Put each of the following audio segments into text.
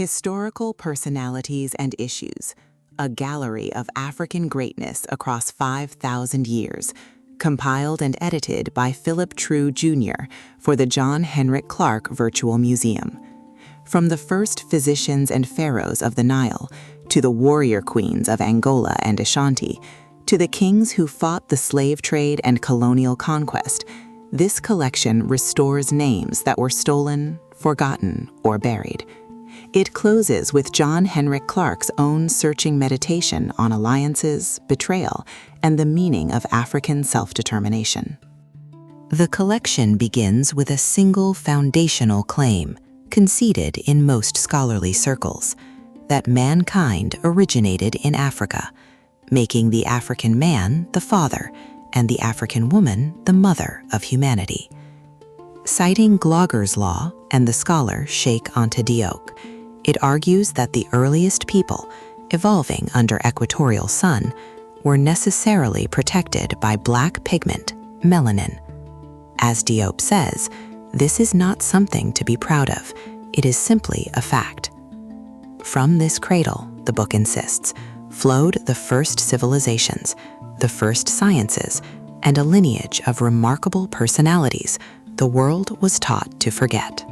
Historical Personalities and Issues, a gallery of African greatness across 5,000 years, compiled and edited by Phillip True, Jr. for the John Henrik Clarke Virtual Museum. From the first physicians and pharaohs of the Nile, to the warrior queens of Angola and Ashanti, to the kings who fought the slave trade and colonial conquest, this collection restores names that were stolen, forgotten, or buried. It closes with John Henrik Clarke's own searching meditation on alliances, betrayal, and the meaning of African self-determination. The collection begins with a single foundational claim, conceded in most scholarly circles, that mankind originated in Africa, making the African man the father and the African woman the mother of humanity. Citing Glauger's law and the scholar Sheikh Anta Diop, it argues that the earliest people, evolving under equatorial sun, were necessarily protected by black pigment, melanin. As Diop says, this is not something to be proud of, it is simply a fact. From this cradle, the book insists, flowed the first civilizations, the first sciences, and a lineage of remarkable personalities the world was taught to forget.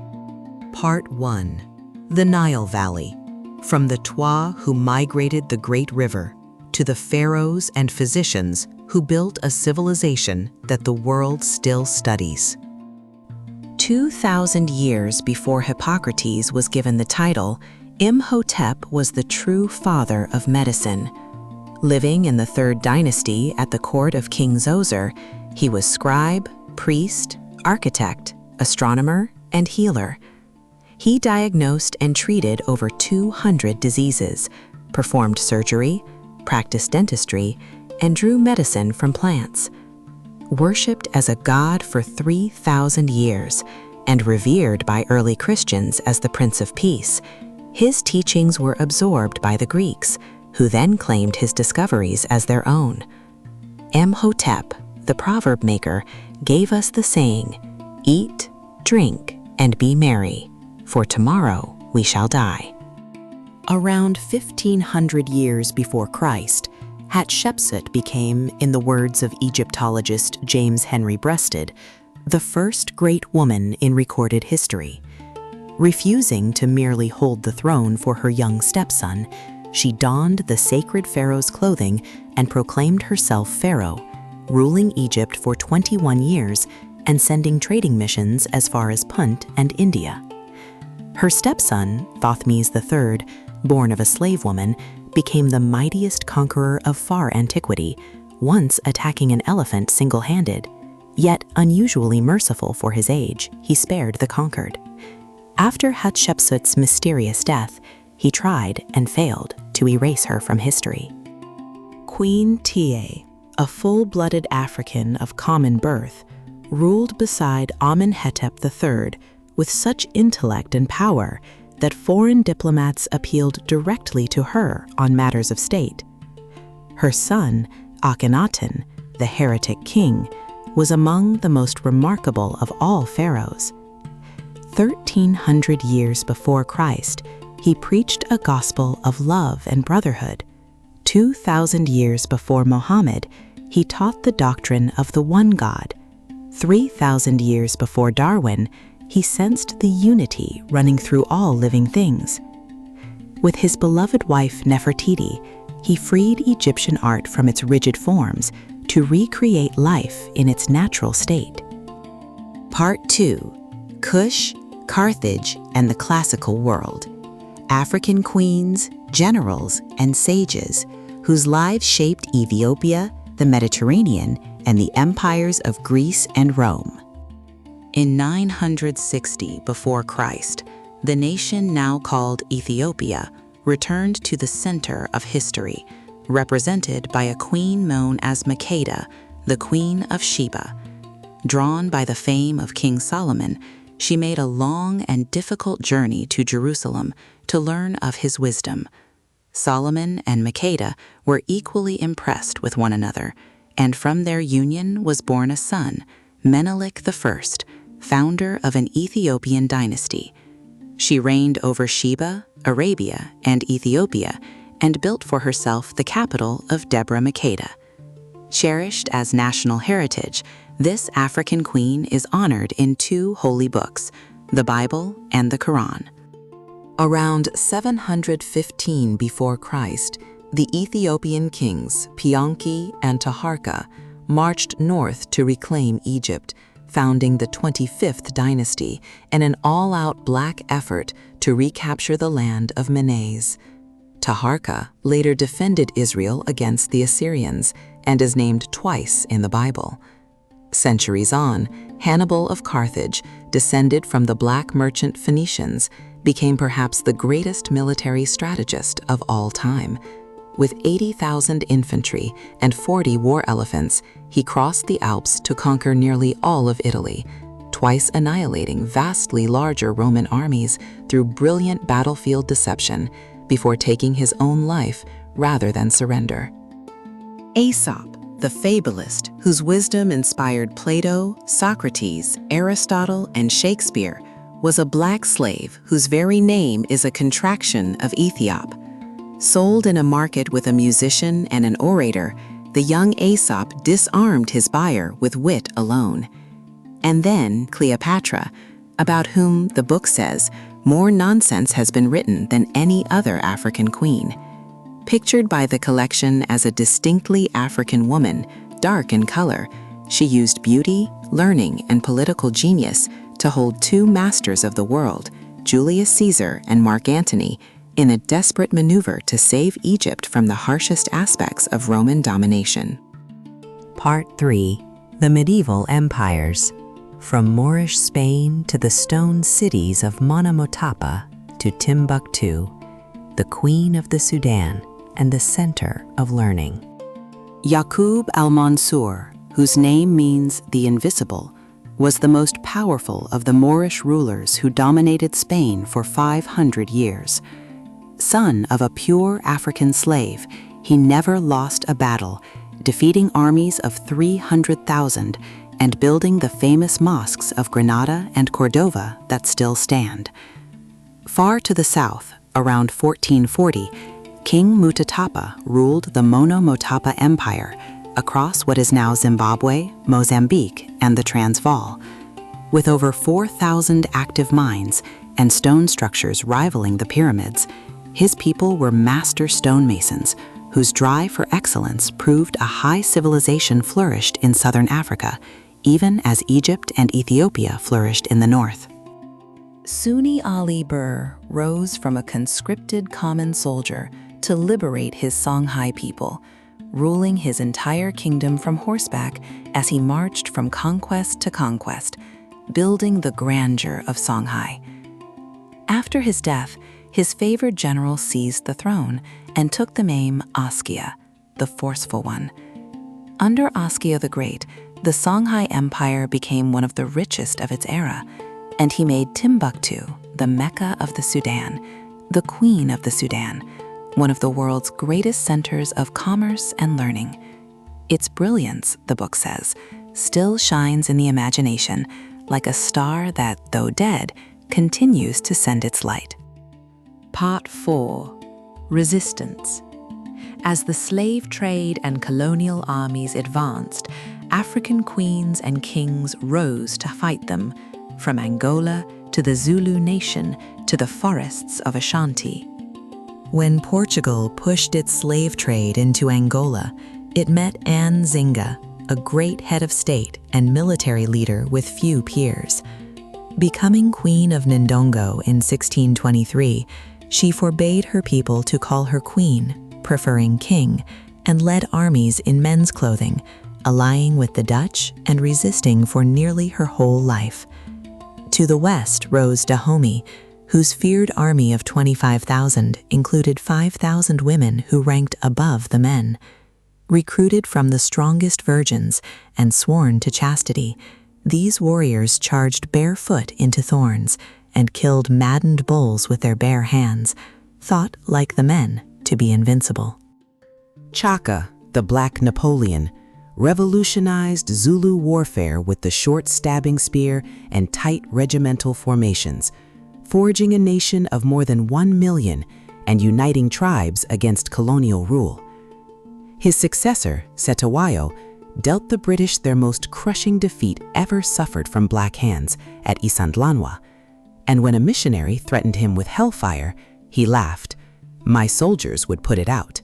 Part 1. The Nile Valley. From the Twa who migrated the Great River, to the pharaohs and physicians who built a civilization that the world still studies. 2,000 years before Hippocrates was given the title, Imhotep was the true father of medicine. Living in the 3rd dynasty at the court of King Zoser, he was scribe, priest, architect, astronomer, and healer. He diagnosed and treated over 200 diseases, performed surgery, practiced dentistry, and drew medicine from plants. Worshipped as a god for 3,000 years and revered by early Christians as the Prince of Peace, his teachings were absorbed by the Greeks, who then claimed his discoveries as their own. Imhotep, the proverb maker, gave us the saying, "Eat, drink, and be merry, for tomorrow we shall die." Around 1,500 years before Christ, Hatshepsut became, in the words of Egyptologist James Henry Breasted, the first great woman in recorded history. Refusing to merely hold the throne for her young stepson, she donned the sacred pharaoh's clothing and proclaimed herself pharaoh, ruling Egypt for 21 years and sending trading missions as far as Punt and India. Her stepson, Thothmes III, born of a slave woman, became the mightiest conqueror of far antiquity, once attacking an elephant single-handed. Yet unusually merciful for his age, he spared the conquered. After Hatshepsut's mysterious death, he tried and failed to erase her from history. Queen Tiye, a full-blooded African of common birth, ruled beside Amenhotep III with such intellect and power that foreign diplomats appealed directly to her on matters of state. Her son, Akhenaton, the heretic king, was among the most remarkable of all pharaohs. 1,300 years before Christ, he preached a gospel of love and brotherhood. 2,000 years before Muhammad, he taught the doctrine of the one God. 3,000 years before Darwin, he sensed the unity running through all living things. With his beloved wife Nefertiti, he freed Egyptian art from its rigid forms to recreate life in its natural state. Part 2. Kush, Carthage, and the Classical World. African queens, generals, and sages whose lives shaped Ethiopia, the Mediterranean, and the empires of Greece and Rome. In 960 before Christ, the nation now called Ethiopia returned to the center of history, represented by a queen known as Makeda, the Queen of Sheba. Drawn by the fame of King Solomon, she made a long and difficult journey to Jerusalem to learn of his wisdom. Solomon and Makeda were equally impressed with one another, and from their union was born a son, Menelik I, founder of an Ethiopian dynasty. She reigned over Sheba, Arabia, and Ethiopia, and built for herself the capital of Debre Makeda. Cherished as national heritage, this African queen is honored in two holy books, the Bible and the Quran. Around 715 before Christ, the Ethiopian kings Piankhi and Taharqa marched north to reclaim Egypt, founding the 25th dynasty in an all-out black effort to recapture the land of Menes. Taharqa later defended Israel against the Assyrians and is named twice in the Bible. Centuries on, Hannibal of Carthage, descended from the black merchant Phoenicians, became perhaps the greatest military strategist of all time. With 80,000 infantry and 40 war elephants, he crossed the Alps to conquer nearly all of Italy, twice annihilating vastly larger Roman armies through brilliant battlefield deception before taking his own life rather than surrender. Aesop, the fabulist whose wisdom inspired Plato, Socrates, Aristotle, and Shakespeare, was a black slave whose very name is a contraction of Ethiop. Sold in a market with a musician and an orator, the young Aesop disarmed his buyer with wit alone. And then Cleopatra, about whom the book says more nonsense has been written than any other African queen. Pictured by the collection as a distinctly African woman, dark in color, she used beauty, learning, and political genius to hold two masters of the world, Julius Caesar and Mark Antony, in a desperate maneuver to save Egypt from the harshest aspects of Roman domination. Part 3. The Medieval Empires. From Moorish Spain to the stone cities of Monomotapa to Timbuktu, the Queen of the Sudan and the center of learning. Yaqub Al-Mansur, whose name means the invisible, was the most powerful of the Moorish rulers who dominated Spain for 500 years. Son of a pure African slave, he never lost a battle, defeating armies of 300,000 and building the famous mosques of Granada and Cordova that still stand. Far to the south, around 1440, King Mutotapa ruled the Monomotapa Empire across what is now Zimbabwe, Mozambique, and the Transvaal. With over 4,000 active mines and stone structures rivaling the pyramids, his people were master stonemasons whose drive for excellence proved a high civilization flourished in southern Africa, even as Egypt and Ethiopia flourished in the north. Sunni Ali Burr rose from a conscripted common soldier to liberate his Songhay people, ruling his entire kingdom from horseback as he marched from conquest to conquest, building the grandeur of Songhay. After his death, his favored general seized the throne and took the name Askia, the forceful one. Under Askia the Great, the Songhay Empire became one of the richest of its era, and he made Timbuktu, the Mecca of the Sudan, the Queen of the Sudan, one of the world's greatest centers of commerce and learning. Its brilliance, the book says, still shines in the imagination like a star that, though dead, continues to send its light. Part 4. Resistance. As the slave trade and colonial armies advanced, African queens and kings rose to fight them, from Angola to the Zulu nation to the forests of Ashanti. When Portugal pushed its slave trade into Angola, it met Nzingha, a great head of state and military leader with few peers. Becoming Queen of Ndongo in 1623, she forbade her people to call her queen, preferring king, and led armies in men's clothing, allying with the Dutch and resisting for nearly her whole life. To the west rose Dahomey, whose feared army of 25,000 included 5,000 women who ranked above the men. Recruited from the strongest virgins and sworn to chastity, these warriors charged barefoot into thorns and killed maddened bulls with their bare hands, thought, like the men, to be invincible. Chaka, the Black Napoleon, revolutionized Zulu warfare with the short stabbing spear and tight regimental formations, forging a nation of more than 1 million and uniting tribes against colonial rule. His successor, Cetewayo, dealt the British their most crushing defeat ever suffered from black hands at Isandlwana, and when a missionary threatened him with hellfire, he laughed, "My soldiers would put it out."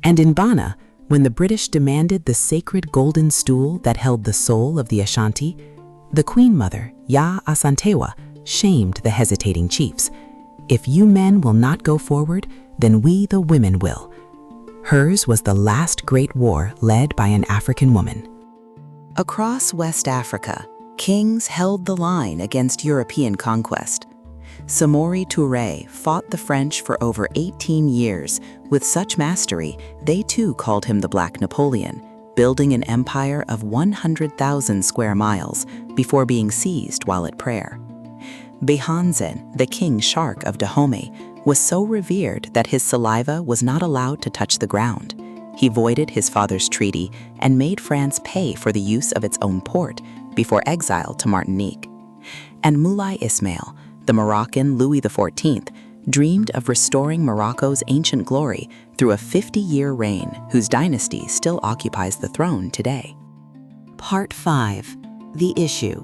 And in Bana, when the British demanded the sacred golden stool that held the soul of the Ashanti, the Queen Mother, Yaa Asantewa, shamed the hesitating chiefs. "If you men will not go forward, then we the women will." Hers was the last great war led by an African woman. Across West Africa, kings held the line against European conquest. Samori Touré fought the French for over 18 years with such mastery they too called him the Black Napoleon, building an empire of 100,000 square miles before being seized while at prayer. Behanzin, the king shark of Dahomey, was so revered that his saliva was not allowed to touch the ground. He voided his father's treaty and made France pay for the use of its own port before exile to Martinique. And Moulay Ismail, the Moroccan Louis XIV, dreamed of restoring Morocco's ancient glory through a 50-year reign whose dynasty still occupies the throne today. Part 5. The Issue.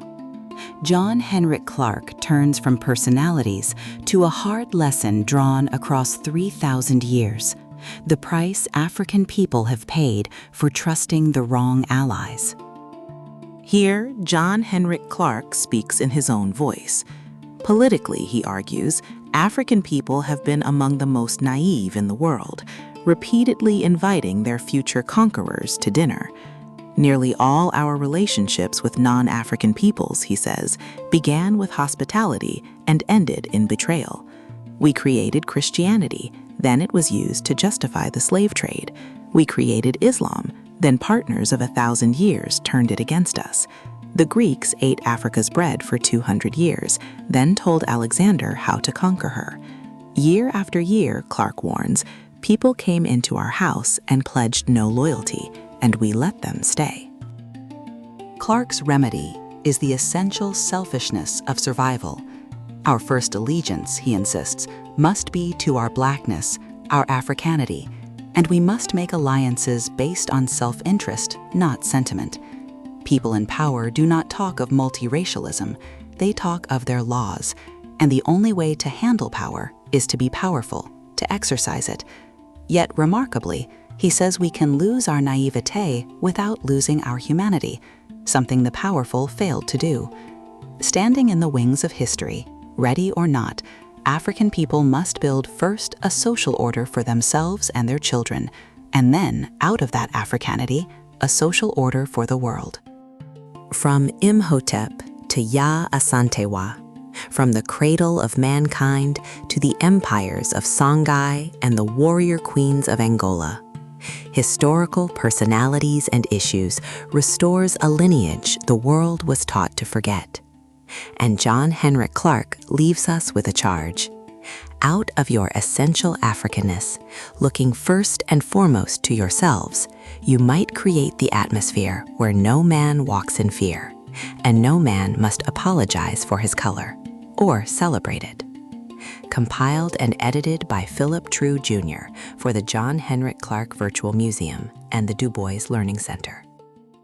John Henrik Clarke turns from personalities to a hard lesson drawn across 3,000 years, the price African people have paid for trusting the wrong allies. Here, John Henrik Clarke speaks in his own voice. Politically, he argues, African people have been among the most naive in the world, repeatedly inviting their future conquerors to dinner. Nearly all our relationships with non-African peoples, he says, began with hospitality and ended in betrayal. We created Christianity, then it was used to justify the slave trade. We created Islam, then partners of 1,000 years turned it against us. The Greeks ate Africa's bread for 200 years, then told Alexander how to conquer her. Year after year, Clarke warns, people came into our house and pledged no loyalty, and we let them stay. Clarke's remedy is the essential selfishness of survival. Our first allegiance, he insists, must be to our blackness, our Africanity, and we must make alliances based on self-interest, not sentiment. People in power do not talk of multiracialism, they talk of their laws, and the only way to handle power is to be powerful, to exercise it. Yet, remarkably, he says we can lose our naivete without losing our humanity, something the powerful failed to do. Standing in the wings of history, ready or not, African people must build first a social order for themselves and their children, and then, out of that Africanity, a social order for the world. From Imhotep to Yaa Asantewa, from the cradle of mankind to the empires of Songhay and the warrior queens of Angola, Historical Personalities and Issues restores a lineage the world was taught to forget. And John Henrik Clarke leaves us with a charge. Out of your essential Africanness, looking first and foremost to yourselves, you might create the atmosphere where no man walks in fear, and no man must apologize for his color, or celebrate it. Compiled and edited by Phillip True, Jr. for the John Henrik Clarke Virtual Museum and the Du Bois Learning Center.